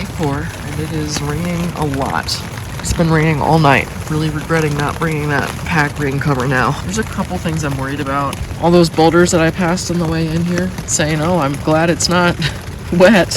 day 4, and it is raining a lot. It's been raining all night. Really regretting not bringing that pack rain cover now. There's a couple things I'm worried about. All those boulders that I passed on the way in here, saying, oh, I'm glad it's not wet.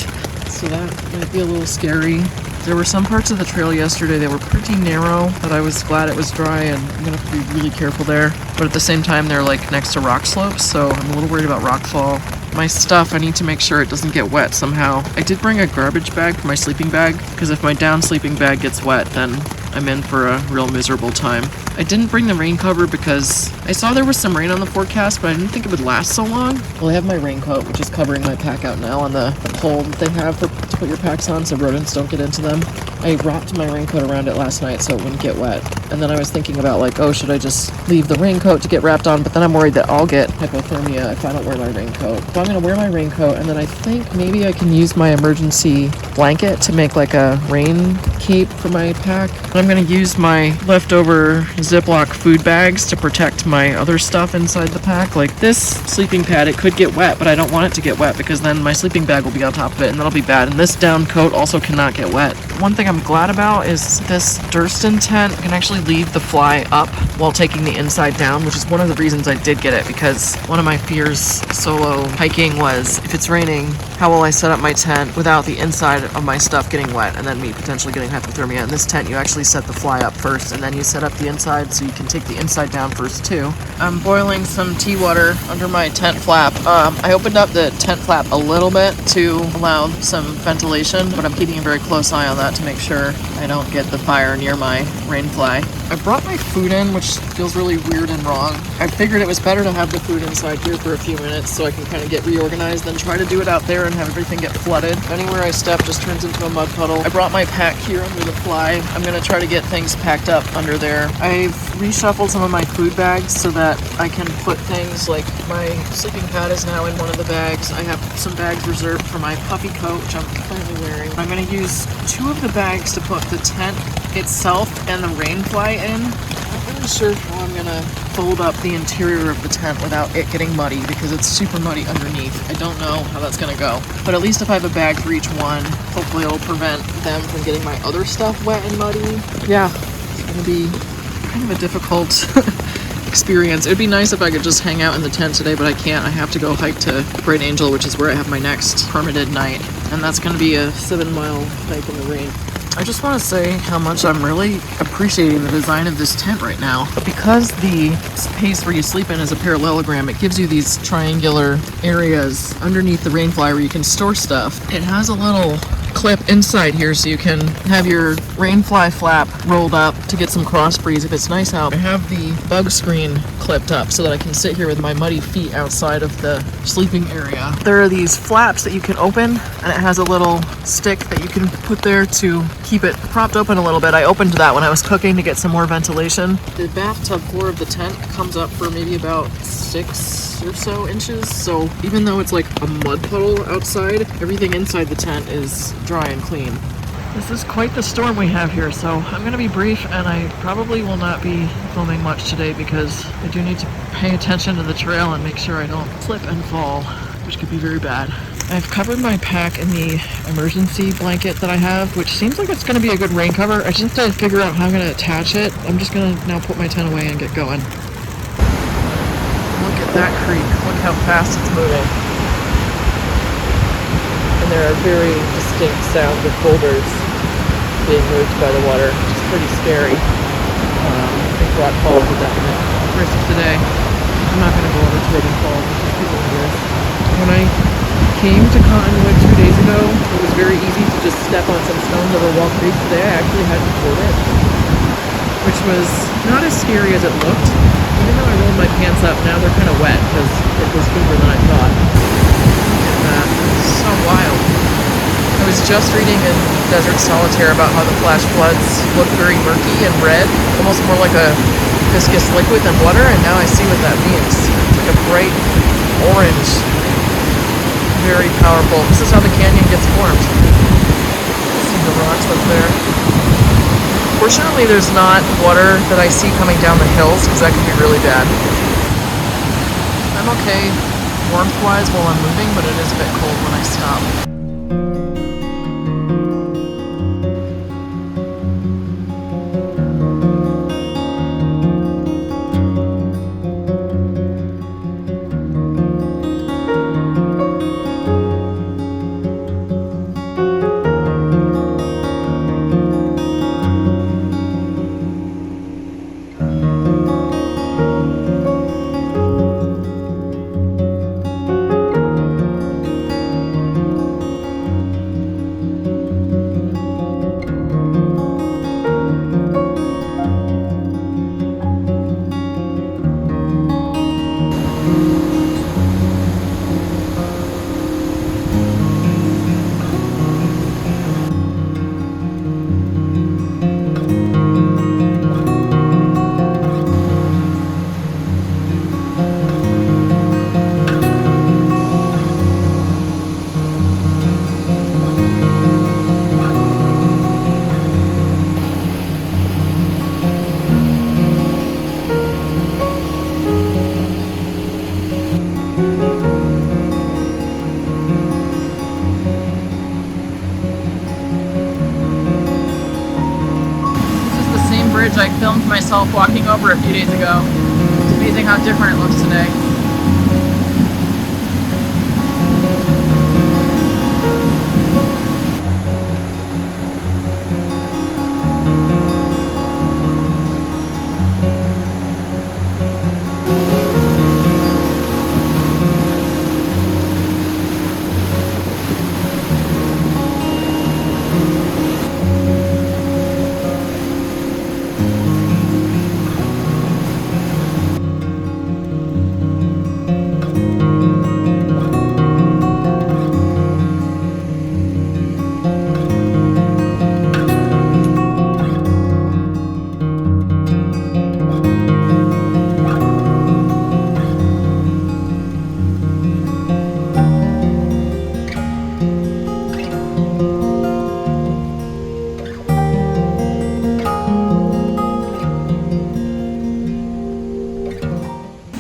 So that might be a little scary. There were some parts of the trail yesterday that were pretty narrow, but I was glad it was dry, and I'm gonna have to be really careful there. But at the same time, they're like next to rock slopes, so I'm a little worried about rock fall. My stuff, I need to make sure it doesn't get wet somehow. I did bring a garbage bag for my sleeping bag, because if my down sleeping bag gets wet, then I'm in for a real miserable time. I didn't bring the rain cover because I saw there was some rain on the forecast, but I didn't think it would last so long. Well, I have my raincoat, which is covering my pack out now on the pole that they have to put your packs on so rodents don't get into them. I wrapped my raincoat around it last night so it wouldn't get wet. And then I was thinking about like, oh, should I just leave the raincoat to get wrapped on? But then I'm worried that I'll get hypothermia if I don't wear my raincoat. So I'm gonna wear my raincoat, and then I think maybe I can use my emergency blanket to make like a rain cape for my pack. I'm gonna use my leftover Ziploc food bags to protect my other stuff inside the pack. Like this sleeping pad, it could get wet, but I don't want it to get wet because then my sleeping bag will be on top of it and that'll be bad. And this down coat also cannot get wet. One thing I'm glad about is this Durston tent can actually leave the fly up while taking the inside down, which is one of the reasons I did get it, because one of my fears solo hiking was if it's raining, how will I set up my tent without the inside of my stuff getting wet and then me potentially getting hypothermia. In this tent, you actually set the fly up first and then you set up the inside so you can take the inside down first too. I'm boiling some tea water under my tent flap. I opened up the tent flap a little bit to allow some ventilation, but I'm keeping a very close eye on that to make sure I don't get the fire near my rain fly. I brought my food in, which feels really weird and wrong. I figured it was better to have the food inside here for a few minutes so I can kind of get reorganized than try to do it out there and have everything get flooded. Anywhere I step just turns into a mud puddle. I brought my pack here under the fly. I'm gonna try to get things packed up under there. I've reshuffled some of my food bags so that I can put things like my sleeping pad is now in one of the bags. I have some bags reserved for my puffy coat, which I'm currently wearing. I'm gonna use 2 of the bags to put the tent itself and the rain fly in. I'm not really sure how I'm gonna fold up the interior of the tent without it getting muddy because it's super muddy underneath. I don't know how that's gonna go, but at least if I have a bag for each one, hopefully it'll prevent them from getting my other stuff wet and muddy. Yeah, it's gonna be kind of a difficult experience. It would be nice if I could just hang out in the tent today, but I can't. I have to go hike to Bright Angel, which is where I have my next permitted night, and that's gonna be a 7-mile hike in the rain. I just want to say how much I'm really appreciating the design of this tent right now. Because the space where you sleep in is a parallelogram, it gives you these triangular areas underneath the rainfly where you can store stuff. It has a little clip inside here so you can have your rainfly flap rolled up to get some cross breeze if it's nice out. I have the bug screen clipped up so that I can sit here with my muddy feet outside of the sleeping area. There are these flaps that you can open, and it has a little stick that you can put there to keep it propped open a little bit. I opened that when I was cooking to get some more ventilation. The bathtub floor of the tent comes up for maybe about 6 or so inches, so even though it's like a mud puddle outside, everything inside the tent is dry and clean. This is quite the storm we have here, so I'm going to be brief, and I probably will not be filming much today because I do need to pay attention to the trail and make sure I don't slip and fall, which could be very bad. I've covered my pack in the emergency blanket that I have, which seems like it's going to be a good rain cover. I just have to figure out how I'm going to attach it. I'm just going to now put my tent away and get going. Look at that creek. Look how fast it's moving. And there are very distinct sounds of boulders being moved by the water, which is pretty scary. I think rock falls are definite risk today. I'm not going to go over Tobin Falls, it's just too dangerous. When I came to Cottonwood 2 days ago, it was very easy to just step on some stones over Wall Creek. Today I actually had to board it, which was not as scary as it looked. Even though I rolled my pants up, now they're kind of wet because it was deeper than I thought. Look at that. It's so wild. I was just reading in Desert Solitaire about how the flash floods look very murky and red, almost more like a viscous liquid than water, and now I see what that means. It's like a bright orange. Very powerful. This is how the canyon gets formed. See the rocks up there. Fortunately, there's not water that I see coming down the hills, because that could be really bad. I'm okay warmth-wise while I'm moving, but it is a bit cold when I stop. bridge I filmed myself walking over a few days ago. It's amazing how different it looks today.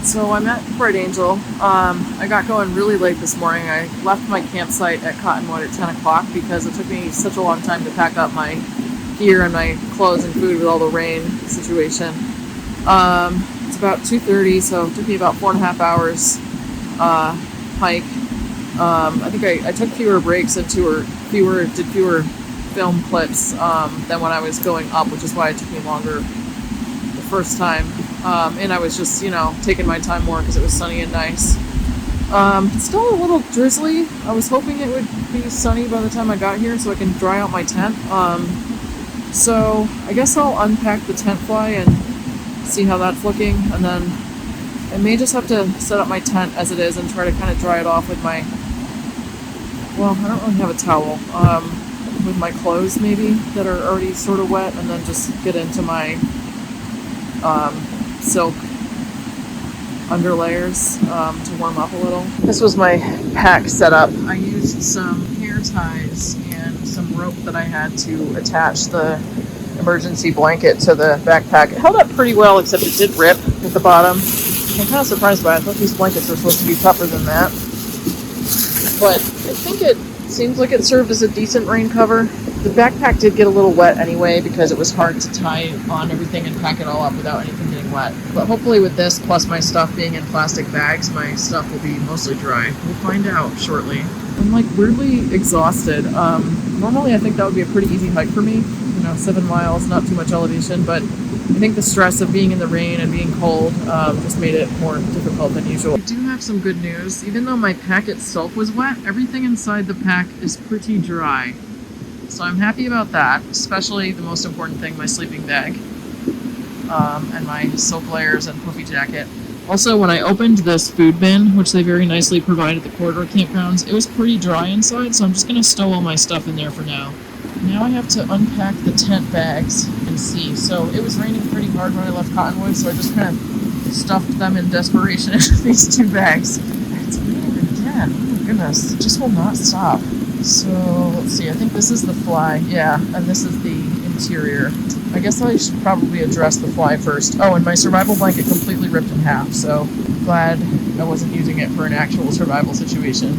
So I'm at Bright Angel. I got going really late this morning. I left my campsite at Cottonwood at 10 o'clock because it took me such a long time to pack up my gear and my clothes and food with all the rain situation. It's about 2:30, so it took me about 4.5 hours hike. I think I took fewer breaks and did fewer film clips than when I was going up, which is why it took me longer the first time. And I was just, taking my time more because it was sunny and nice. It's still a little drizzly. I was hoping it would be sunny by the time I got here so I can dry out my tent. So I guess I'll unpack the tent fly and see how that's looking. And then I may just have to set up my tent as it is and try to kind of dry it off with my, well, I don't really have a towel. With my clothes maybe that are already sort of wet, and then just get into my silk underlayers to warm up a little. This was my pack setup. I used some hair ties and some rope that I had to attach the emergency blanket to the backpack. It held up pretty well, except it did rip at the bottom. I'm kind of surprised by it. I thought these blankets were supposed to be tougher than that. But I think it seems like it served as a decent rain cover. The backpack did get a little wet anyway because it was hard to tie on everything and pack it all up without anything getting wet. But hopefully with this, plus my stuff being in plastic bags, my stuff will be mostly dry. We'll find out shortly. I'm like weirdly exhausted. Normally I think that would be a pretty easy hike for me. 7 miles, not too much elevation, but I think the stress of being in the rain and being cold just made it more difficult than usual. I do have some good news. Even though my pack itself was wet, everything inside the pack is pretty dry. So I'm happy about that, especially the most important thing, my sleeping bag and my silk layers and puffy jacket. Also, when I opened this food bin, which they very nicely provide at the corridor campgrounds, it was pretty dry inside, so I'm just going to stow all my stuff in there for now. Now I have to unpack the tent bags and see. So it was raining pretty hard when I left Cottonwood, so I just kind of stuffed them in desperation into these 2 bags. It's raining again. Oh my goodness, it just will not stop. So let's see, I think this is the fly, yeah, and this is the interior. I guess I should probably address the fly first. Oh, and my survival blanket completely ripped in half, so glad I wasn't using it for an actual survival situation.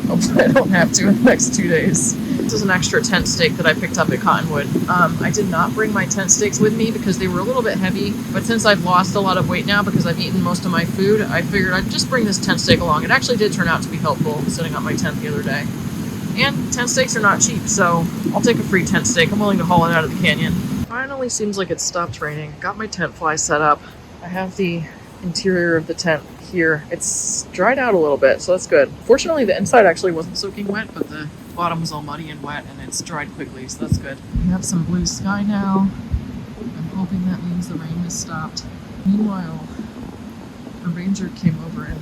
Hopefully I don't have to in the next 2 days. This is an extra tent stake that I picked up at Cottonwood. I did not bring my tent stakes with me because they were a little bit heavy, but since I've lost a lot of weight now because I've eaten most of my food, I figured I'd just bring this tent stake along. It actually did turn out to be helpful setting up my tent the other day. And tent stakes are not cheap, so I'll take a free tent stake. I'm willing to haul it out of the canyon. Finally seems like it stopped raining. Got my tent fly set up. I have the interior of the tent here. It's dried out a little bit, so that's good. Fortunately, the inside actually wasn't soaking wet, but the bottom was all muddy and wet, and it's dried quickly, so that's good. We have some blue sky now. I'm hoping that means the rain has stopped. Meanwhile, a ranger came over, and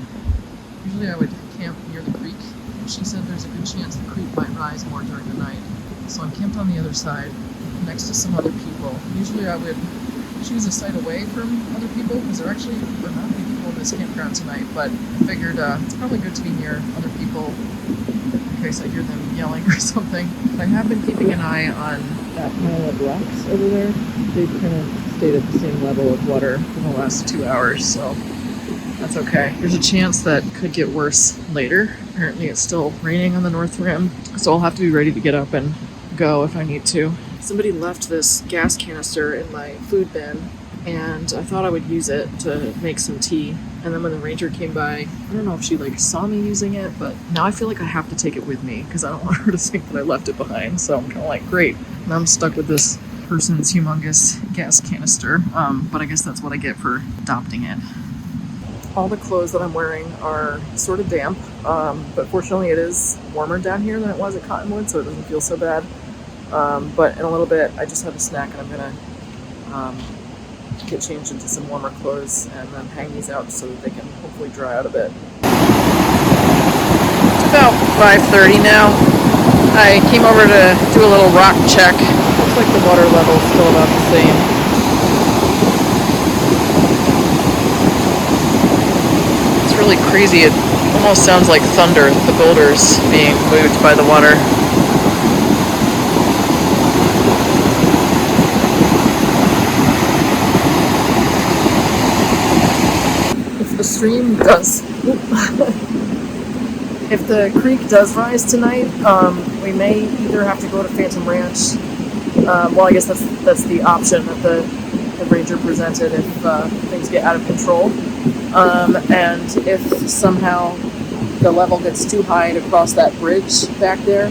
usually I would camp near the creek. She said there's a good chance the creek might rise more during the night. So I'm camped on the other side, next to some other people. Usually I would choose a site away from other people, because there actually are not many people in this campground tonight, but I figured it's probably good to be near other people in case I hear them yelling or something. I have been keeping an eye on that pile of rocks over there. They've kind of stayed at the same level of water for the last 2 hours, so that's okay. There's a chance that could get worse later. Apparently it's still raining on the north rim, so I'll have to be ready to get up and go if I need to. Somebody left this gas canister in my food bin, and I thought I would use it to make some tea. And then when the ranger came by, I don't know if she like saw me using it, but now I feel like I have to take it with me because I don't want her to think that I left it behind. So I'm kind of like, great. Now I'm stuck with this person's humongous gas canister. But I guess that's what I get for adopting it. All the clothes that I'm wearing are sort of damp, but fortunately it is warmer down here than it was at Cottonwood, so it doesn't feel so bad. But in a little bit, I just have a snack and I'm gonna get changed into some warmer clothes and then hang these out so that they can hopefully dry out a bit. It's about 5:30 now. I came over to do a little rock check. Looks like the water level's still about the same. It's really crazy. It almost sounds like thunder, the boulders being moved by the water. The stream does. If the creek does rise tonight, we may either have to go to Phantom Ranch. Well, I guess that's the option that the ranger presented if things get out of control. And if somehow the level gets too high to cross that bridge back there,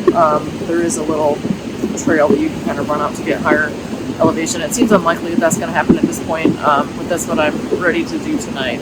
there is a little trail that you can kind of run up to get higher elevation. It seems unlikely that that's going to happen at this point, but that's what I'm ready to do tonight.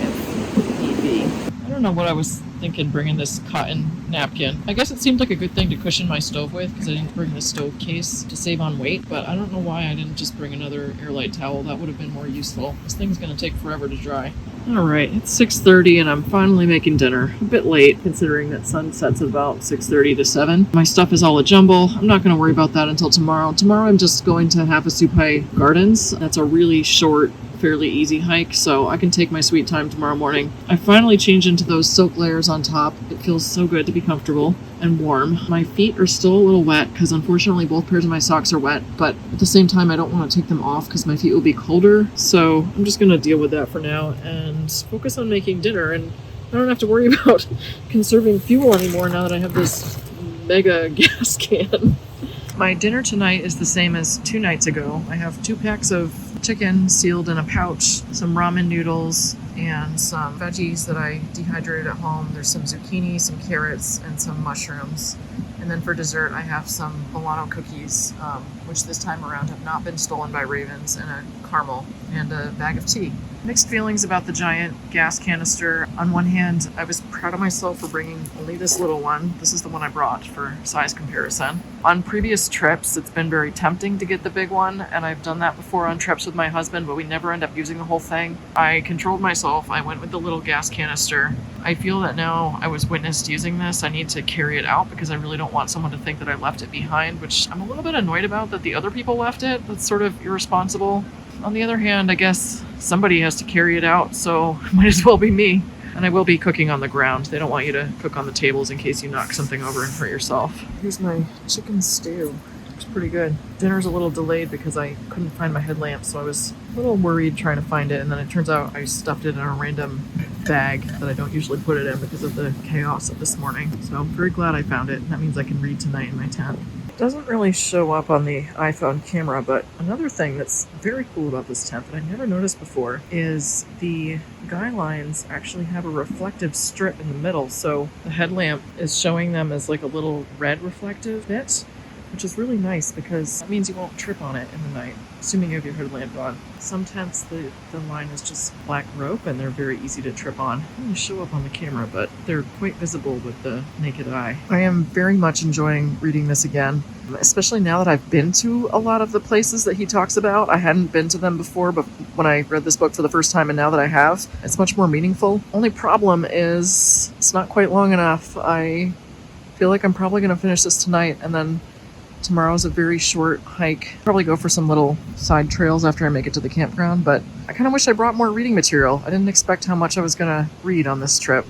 I don't know what I was thinking bringing this cotton napkin. I guess it seemed like a good thing to cushion my stove with because I didn't bring the stove case to save on weight, but I don't know why I didn't just bring another airlight towel. That would have been more useful. This thing's going to take forever to dry. Alright, it's 6:30 and I'm finally making dinner. A bit late considering that sun sets at about 6:30 to 7. My stuff is all a jumble. I'm not going to worry about that until tomorrow. Tomorrow I'm just going to Havasupai Gardens. That's a really short, fairly easy hike, so I can take my sweet time tomorrow morning. I finally changed into those silk layers on top. It feels so good to be comfortable and warm. My feet are still a little wet because unfortunately both pairs of my socks are wet, but at the same time I don't want to take them off because my feet will be colder, so I'm just going to deal with that for now and focus on making dinner, and I don't have to worry about conserving fuel anymore now that I have this mega gas can. My dinner tonight is the same as 2 nights ago. I have 2 packs of chicken sealed in a pouch, some ramen noodles, and some veggies that I dehydrated at home. There's some zucchini, some carrots, and some mushrooms. And then for dessert, I have some Milano cookies, which this time around have not been stolen by ravens, and a caramel, and a bag of tea. Mixed feelings about the giant gas canister. On one hand, I was proud of myself for bringing only this little one. This is the one I brought for size comparison. On previous trips, it's been very tempting to get the big one, and I've done that before on trips with my husband, but we never end up using the whole thing. I controlled myself. I went with the little gas canister. I feel that now I was witnessed using this, I need to carry it out because I really don't want someone to think that I left it behind, which I'm a little bit annoyed about that the other people left it. That's sort of irresponsible. On the other hand, I guess somebody has to carry it out, so it might as well be me. And I will be cooking on the ground. They don't want you to cook on the tables in case you knock something over and hurt yourself. Here's my chicken stew. It's pretty good. Dinner's a little delayed because I couldn't find my headlamp, so I was a little worried trying to find it, and then it turns out I stuffed it in a random bag that I don't usually put it in because of the chaos of this morning. So I'm very glad I found it. That means I can read tonight in my tent. It doesn't really show up on the iPhone camera, but another thing that's very cool about this tent that I never noticed before is the guy lines actually have a reflective strip in the middle, so the headlamp is showing them as like a little red reflective bit, which is really nice because that means you won't trip on it in the night, assuming you have your headlamp on. Some tents, the line is just black rope and they're very easy to trip on. They don't show up on the camera, but they're quite visible with the naked eye. I am very much enjoying reading this again, especially now that I've been to a lot of the places that he talks about. I hadn't been to them before, but when I read this book for the first time, and now that I have, it's much more meaningful. Only problem is it's not quite long enough. I feel like I'm probably going to finish this tonight, and then tomorrow's a very short hike. Probably go for some little side trails after I make it to the campground, but I kind of wish I brought more reading material. I didn't expect how much I was going to read on this trip.